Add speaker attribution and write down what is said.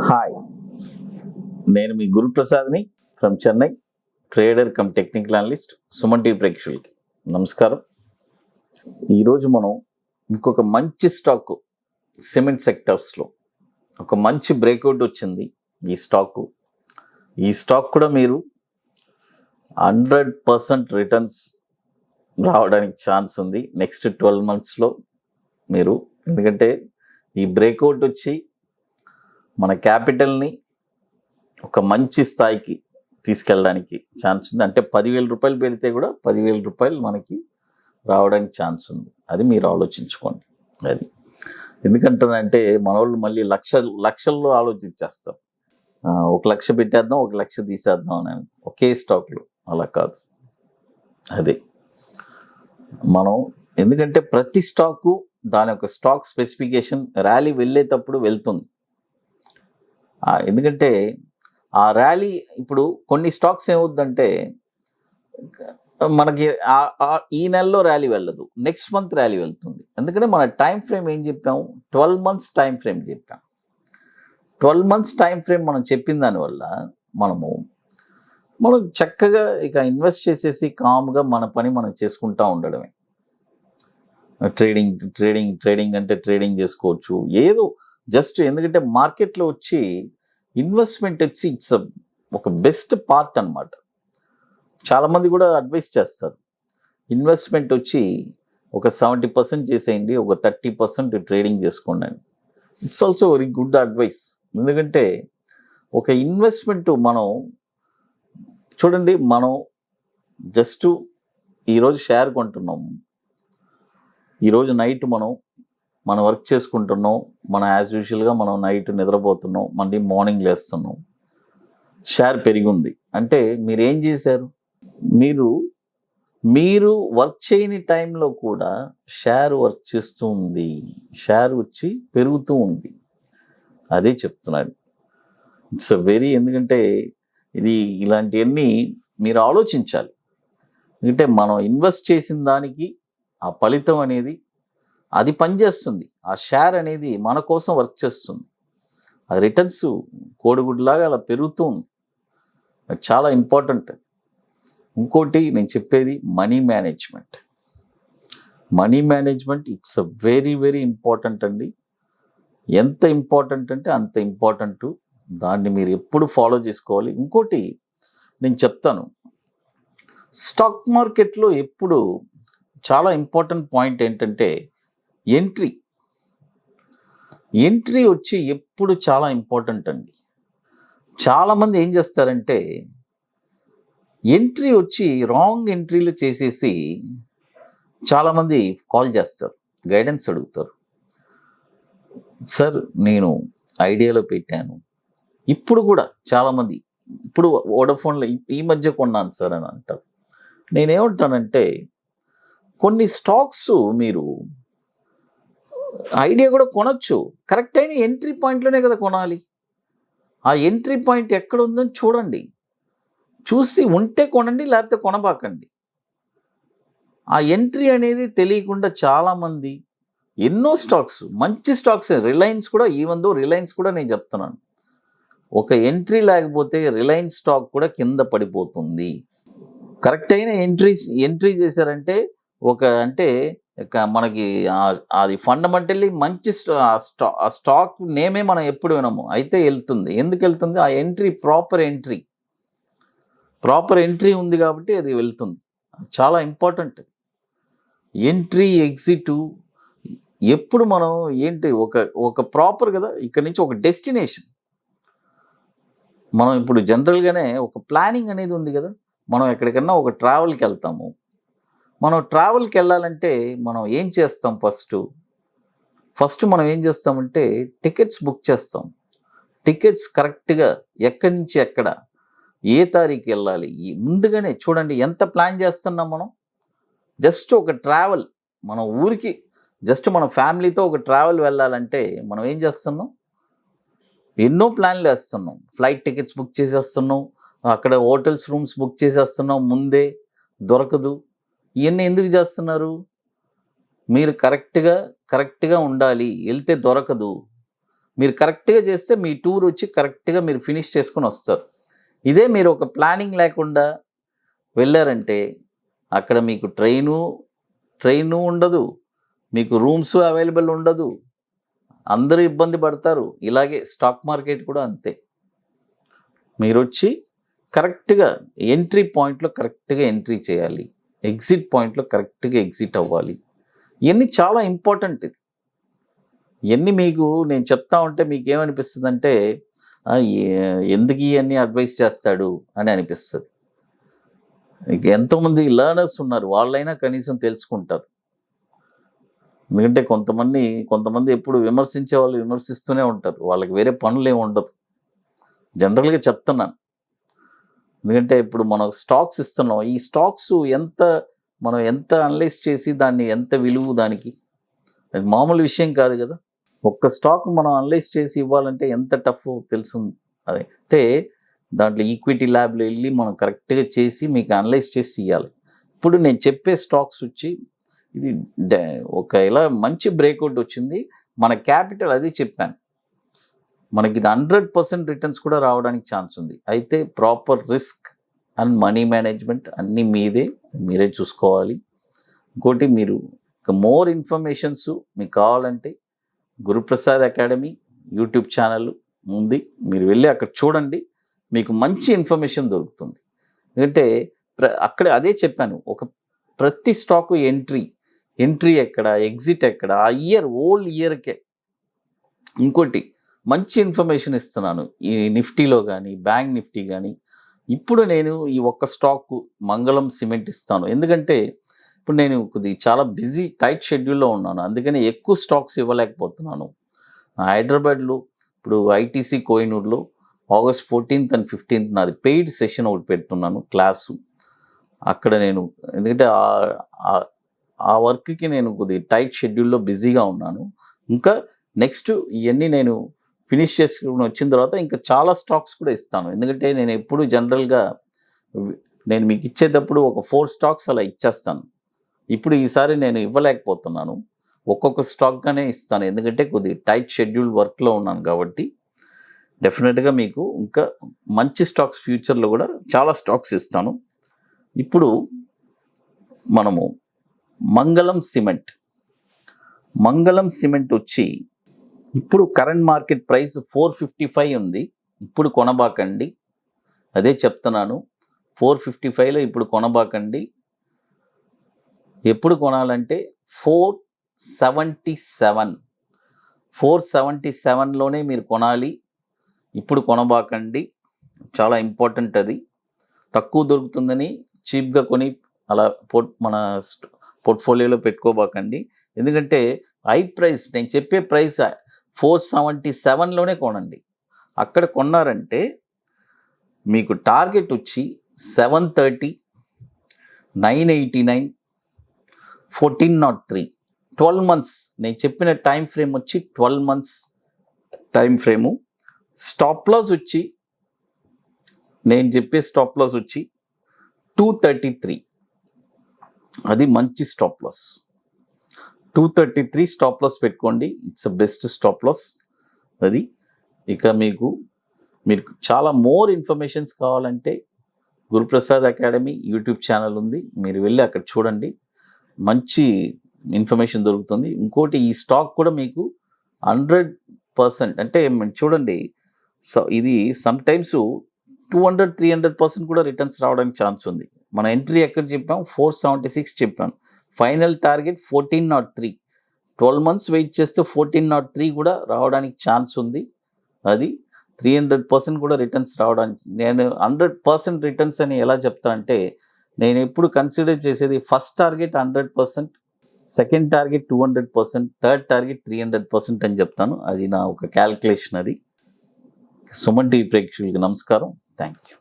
Speaker 1: Hi, నేను మీ గురు ప్రసాద్ని from Chennai, trader cum technical analyst. Suman TV ప్రేక్షకులకి నమస్కారం. ఈరోజు మనం ఇంకొక మంచి స్టాక్ సిమెంట్ సెక్టర్స్లో ఒక మంచి బ్రేక్అవుట్ వచ్చింది. ఈ స్టాక్ కూడా మీరు 100% రిటర్న్స్ రావడానికి ఛాన్స్ ఉంది నెక్స్ట్ 12 monthsలో మీరు. ఎందుకంటే ఈ బ్రేక్అవుట్ వచ్చి మన క్యాపిటల్ని ఒక మంచి స్థాయికి తీసుకెళ్ళడానికి ఛాన్స్ ఉంది. అంటే 10,000 రూపాయలు పెడితే కూడా 10,000 రూపాయలు మనకి రావడానికి ఛాన్స్ ఉంది. అది మీరు ఆలోచించుకోండి. అది ఎందుకంటానంటే మన వాళ్ళు మళ్ళీ లక్షల్లో ఆలోచించేస్తారు. 1,00,000 పెట్టేద్దాం, 1,00,000 తీసేద్దాం అని ఒకే స్టాక్లో. అలా కాదు. అదే మనం ఎందుకంటే ప్రతి స్టాకు దాని యొక్క స్టాక్ స్పెసిఫికేషన్ ర్యాలీ వెళ్ళేటప్పుడు వెళ్తుంది. ఎందుకంటే ఆ ర్యాలీ ఇప్పుడు కొన్ని స్టాక్స్ ఏమవుద్దంటే మనకి ఈ నెలలో ర్యాలీ వెళ్ళదు, నెక్స్ట్ మంత్ ర్యాలీ వెళ్తుంది. ఎందుకంటే మన టైం ఫ్రేమ్ ఏం చెప్పాము, 12 months టైం ఫ్రేమ్ చెప్పాం. 12 months టైం ఫ్రేమ్ మనం చెప్పిన దానివల్ల మనం చక్కగా ఇక ఇన్వెస్ట్ చేసేసి కామ్గా మన పని మనం చేసుకుంటూ ఉండడమే. ట్రేడింగ్ అంటే ట్రేడింగ్ చేసుకోవచ్చు, ఏదో జస్ట్. ఎందుకంటే మార్కెట్లో వచ్చి ఇన్వెస్ట్మెంట్ వచ్చి ఇట్స్ ఒక బెస్ట్ పార్ట్ అన్నమాట. చాలామంది కూడా అడ్వైస్ చేస్తారు, ఇన్వెస్ట్మెంట్ వచ్చి ఒక 70% చేసేయండి, ఒక 30% ట్రేడింగ్ చేసుకోండి అని. It's also very good advice. ఎందుకంటే ఒక ఇన్వెస్ట్మెంట్ మనం చూడండి, మనం జస్ట్ ఈరోజు షేర్ కొంటున్నాము, ఈరోజు నైట్ మనం వర్క్ చేసుకుంటున్నాం, మనం యాజ్ యూజువల్గా మనం నైట్ నిద్రపోతున్నాం, మళ్ళీ మార్నింగ్ లేస్తున్నాం, షేర్ పెరిగింది అంటే మీరు ఏం చేశారు, మీరు వర్క్ చేయని టైంలో కూడా షేర్ వర్క్ చేస్తూ ఉంది, షేర్ వచ్చి పెరుగుతూ ఉంది. అదే చెప్తున్నాడు. ఇట్స్ ఎందుకంటే ఇలాంటివన్నీ మీరు ఆలోచించాలి. ఎందుకంటే మనం ఇన్వెస్ట్ చేసిన దానికి ఆ ఫలితం అనేది అది పనిచేస్తుంది. ఆ షేర్ అనేది మన కోసం వర్క్ చేస్తుంది. ఆ రిటర్న్స్ కోడిగుడ్లాగా అలా పెరుగుతూ ఉంది. అది చాలా ఇంపార్టెంట్. ఇంకోటి నేను చెప్పేది money management it's very important అండి. ఎంత ఇంపార్టెంట్ అంటే అంత ఇంపార్టెంట్. దాన్ని మీరు ఎప్పుడు ఫాలో చేసుకోవాలి. ఇంకోటి నేను చెప్తాను, స్టాక్ మార్కెట్లో ఎప్పుడు చాలా ఇంపార్టెంట్ పాయింట్ ఏంటంటే ఎంట్రీ వచ్చి ఎప్పుడు చాలా ఇంపార్టెంట్ అండి. చాలామంది ఏం చేస్తారంటే ఎంట్రీ వచ్చి రాంగ్ ఎంట్రీలు చేసేసి చాలామంది కాల్ చేస్తారు, గైడెన్స్ అడుగుతారు. సార్ నేను ఐడియాలో పెట్టాను, ఇప్పుడు కూడా చాలామంది ఇప్పుడు వోడాఫోన్లో ఈ మధ్య కొన్నాను సార్ అని అంటారు. నేనేమంటానంటే కొన్ని స్టాక్స్ మీరు ఐడియా కూడా కొనొచ్చు, కరెక్ట్ అయిన ఎంట్రీ పాయింట్లోనే కదా కొనాలి. ఆ ఎంట్రీ పాయింట్ ఎక్కడ ఉందని చూడండి, చూసి ఉంటే కొనండి, లేకపోతే కొనబాకండి. ఆ ఎంట్రీ అనేది తెలియకుండా చాలామంది ఎన్నో స్టాక్స్, మంచి స్టాక్స్, రిలయన్స్ కూడా నేను చెప్తున్నాను, ఒక ఎంట్రీ లేకపోతే రిలయన్స్ స్టాక్ కూడా కింద పడిపోతుంది. కరెక్ట్ అయిన ఎంట్రీ చేశారంటే మనకి అది ఫండమెంటల్లీ మంచి స్టాక్ నేమే మనం ఎప్పుడు వినము, అయితే వెళ్తుంది. ఎందుకు వెళ్తుంది? ఆ ఎంట్రీ ప్రాపర్ ఎంట్రీ ఉంది కాబట్టి అది వెళ్తుంది. చాలా ఇంపార్టెంట్ ఎంట్రీ ఎగ్జిట్. ఎప్పుడు మనం ఒక ప్రాపర్ కదా, ఇక్కడ నుంచి ఒక డెస్టినేషన్. మనం ఇప్పుడు జనరల్గానే ఒక ప్లానింగ్ అనేది ఉంది కదా. మనం ఎక్కడికన్నా ఒక ట్రావెల్కి వెళ్తాము. మనం ట్రావెల్కి వెళ్ళాలంటే మనం ఏం చేస్తాం, ఫస్ట్ మనం ఏం చేస్తామంటే టికెట్స్ బుక్ చేస్తాం. టికెట్స్ కరెక్ట్గా ఎక్కడి నుంచి ఎక్కడ, ఏ తారీఖు వెళ్ళాలి, ముందుగానే చూడండి ఎంత ప్లాన్ చేస్తున్నాం మనం. జస్ట్ ఒక ట్రావెల్, మన ఊరికి జస్ట్ మన ఫ్యామిలీతో ఒక ట్రావెల్ వెళ్ళాలంటే మనం ఏం చేస్తున్నాం, ఎన్నో ప్లాన్లు వేస్తున్నాం. ఫ్లైట్ టికెట్స్ బుక్ చేసేస్తున్నాం, అక్కడ హోటల్స్ రూమ్స్ బుక్ చేసేస్తున్నాం, ముందే దొరకదు. ఇవన్నీ ఎందుకు చేస్తున్నారు? మీరు కరెక్ట్గా ఉండాలి, వెళ్తే దొరకదు. మీరు కరెక్ట్గా చేస్తే మీ టూర్ వచ్చి కరెక్ట్గా మీరు ఫినిష్ చేసుకొని వస్తారు. ఇదే మీరు ఒక ప్లానింగ్ లేకుండా వెళ్ళారంటే అక్కడ మీకు ట్రైను ఉండదు, మీకు రూమ్స్ అవైలబుల్ ఉండదు, అందరూ ఇబ్బంది పడతారు. ఇలాగే స్టాక్ మార్కెట్ కూడా అంతే. మీరు వచ్చి కరెక్ట్గా ఎంట్రీ పాయింట్లో కరెక్ట్గా ఎంట్రీ చేయాలి, ఎగ్జిట్ పాయింట్లో కరెక్ట్గా ఎగ్జిట్ అవ్వాలి. ఇవన్నీ చాలా ఇంపార్టెంట్. ఇది ఇవన్నీ మీకు నేను చెప్తా ఉంటే మీకు ఏమనిపిస్తుందంటే ఎందుకు ఇవన్నీ అడ్వైస్ చేస్తాడు అని అనిపిస్తుంది. ఎంతోమంది లర్నర్స్ ఉన్నారు, వాళ్ళైనా కనీసం తెలుసుకుంటారు. ఎందుకంటే కొంతమంది ఎప్పుడు విమర్శించే వాళ్ళు విమర్శిస్తూనే ఉంటారు, వాళ్ళకి వేరే పనులు ఏమి ఉండదు. జనరల్గా చెప్తున్నాను. ఎందుకంటే ఇప్పుడు మనం స్టాక్స్ ఇస్తున్నాం, ఈ స్టాక్స్ మనం ఎంత అనలైజ్ చేసి దాన్ని ఎంత విలువ దానికి, అది మామూలు విషయం కాదు కదా. ఒక్క స్టాక్ మనం అనలైజ్ చేసి ఇవ్వాలంటే ఎంత టఫ్ తెలుసు. అదే అంటే దాంట్లో ఈక్విటీ ల్యాబ్లో వెళ్ళి మనం కరెక్ట్గా చేసి మీకు అనలైజ్ చేసి ఇవ్వాలి. ఇప్పుడు నేను చెప్పే స్టాక్స్ వచ్చి ఇది ఇలా మంచి బ్రేక్అవుట్ వచ్చింది, మన క్యాపిటల్ అది చెప్పాను, మనకి ఇది 100% రిటర్న్స్ కూడా రావడానికి ఛాన్స్ ఉంది. అయితే proper risk and money management అన్నీ మీరే చూసుకోవాలి. ఇంకోటి మీరు మోర్ ఇన్ఫర్మేషన్స్ మీకు కావాలంటే గురుప్రసాద్ అకాడమీ యూట్యూబ్ ఛానల్ ఉంది, మీరు వెళ్ళి అక్కడ చూడండి, మీకు మంచి ఇన్ఫర్మేషన్ దొరుకుతుంది. ఎందుకంటే అక్కడ అదే చెప్పాను, ప్రతి స్టాకు ఎంట్రీ ఎక్కడ, ఎగ్జిట్ ఎక్కడ, ఆ ఓల్డ్ ఇయర్కే. ఇంకోటి మంచి ఇన్ఫర్మేషన్ ఇస్తున్నాను ఈ నిఫ్టీలో కానీ, బ్యాంక్ నిఫ్టీ కానీ. ఇప్పుడు నేను ఈ ఒక్క స్టాక్ మంగళం సిమెంట్ ఇస్తాను, ఎందుకంటే ఇప్పుడు నేను చాలా బిజీ టైట్ షెడ్యూల్లో ఉన్నాను, అందుకని ఎక్కువ స్టాక్స్ ఇవ్వలేకపోతున్నాను. హైదరాబాద్లో ఇప్పుడు ITC కోహినూర్లో August 14th and 15th నాది పెయిడ్ సెషన్ ఒకటి పెడుతున్నాను క్లాసు. అక్కడ నేను ఎందుకంటే ఆ వర్క్కి నేను టైట్ షెడ్యూల్లో బిజీగా ఉన్నాను. ఇంకా నెక్స్ట్ ఇవన్నీ నేను ఫినిష్ చేసుకుని వచ్చిన తర్వాత ఇంకా చాలా స్టాక్స్ కూడా ఇస్తాను. ఎందుకంటే నేను ఎప్పుడు జనరల్గా నేను మీకు ఇచ్చేటప్పుడు ఒక 4 స్టాక్స్ అలా ఇచ్చేస్తాను. ఇప్పుడు ఈసారి నేను ఇవ్వలేకపోతున్నాను, ఒక్కొక్క స్టాక్గానే ఇస్తాను, ఎందుకంటే టైట్ షెడ్యూల్ వర్క్లో ఉన్నాను కాబట్టి. డెఫినెట్గా మీకు ఇంకా మంచి స్టాక్స్ ఫ్యూచర్లో కూడా చాలా స్టాక్స్ ఇస్తాను. ఇప్పుడు మనము మంగళం సిమెంట్ వచ్చి ఇప్పుడు కరెంట్ మార్కెట్ ప్రైస్ 455 ఉంది. ఇప్పుడు కొనబాకండి, అదే చెప్తున్నాను, 455లో ఇప్పుడు కొనబాకండి. ఎప్పుడు కొనాలంటే 477లోనే మీరు కొనాలి. ఇప్పుడు కొనబాకండి, చాలా ఇంపార్టెంట్. అది తక్కువ దొరుకుతుందని చీప్గా కొని అలా మన పోర్ట్ఫోలియోలో పెట్టుకోబాకండి. ఎందుకంటే నేను చెప్పే ప్రైస్ 477లోనే కొనండి. అక్కడ కొన్నారంటే మీకు టార్గెట్ వచ్చి 730, 989, 1403, 12 months. నేను చెప్పిన టైం ఫ్రేమ్ వచ్చి 12 months time frame. Stop loss వచ్చి నేను చెప్పే స్టాప్ లాస్ వచ్చి 233, అది మంచి స్టాప్ లాస్. 233 స్టాప్ లాస్ పెట్టుకోండి, ఇట్స్ బెస్ట్ స్టాప్ లాస్ అది. ఇక మీరు చాలా మోర్ ఇన్ఫర్మేషన్స్ కావాలంటే గురుప్రసాద్ అకాడమీ యూట్యూబ్ ఛానల్ ఉంది, మీరు వెళ్ళి అక్కడ చూడండి, మంచి ఇన్ఫర్మేషన్ దొరుకుతుంది. ఇంకోటి ఈ స్టాక్ కూడా మీకు 100% అంటే చూడండి, సో ఇది సమ్టైమ్స్ 200-300% కూడా రిటర్న్స్ రావడానికి ఛాన్స్ ఉంది. మన ఎంట్రీ ఎక్కడ చెప్పాం, 476 చెప్పాను, ఫైనల్ టార్గెట్ 1403. 12 months వెయిట్ చేస్తే 1403 కూడా రావడానికి ఛాన్స్ ఉంది. అది 300% కూడా రిటర్న్స్ రావడానికి. నేను 100% రిటర్న్స్ అని ఎలా చెప్తా అంటే, నేను ఎప్పుడు కన్సిడర్ చేసేది first target 100%, second target 200%, third target 300% అని చెప్తాను. అది నా ఒక క్యాల్కులేషన్. అది సుమన్ టీవీ ప్రేక్షకులకి నమస్కారం, థ్యాంక్ యూ.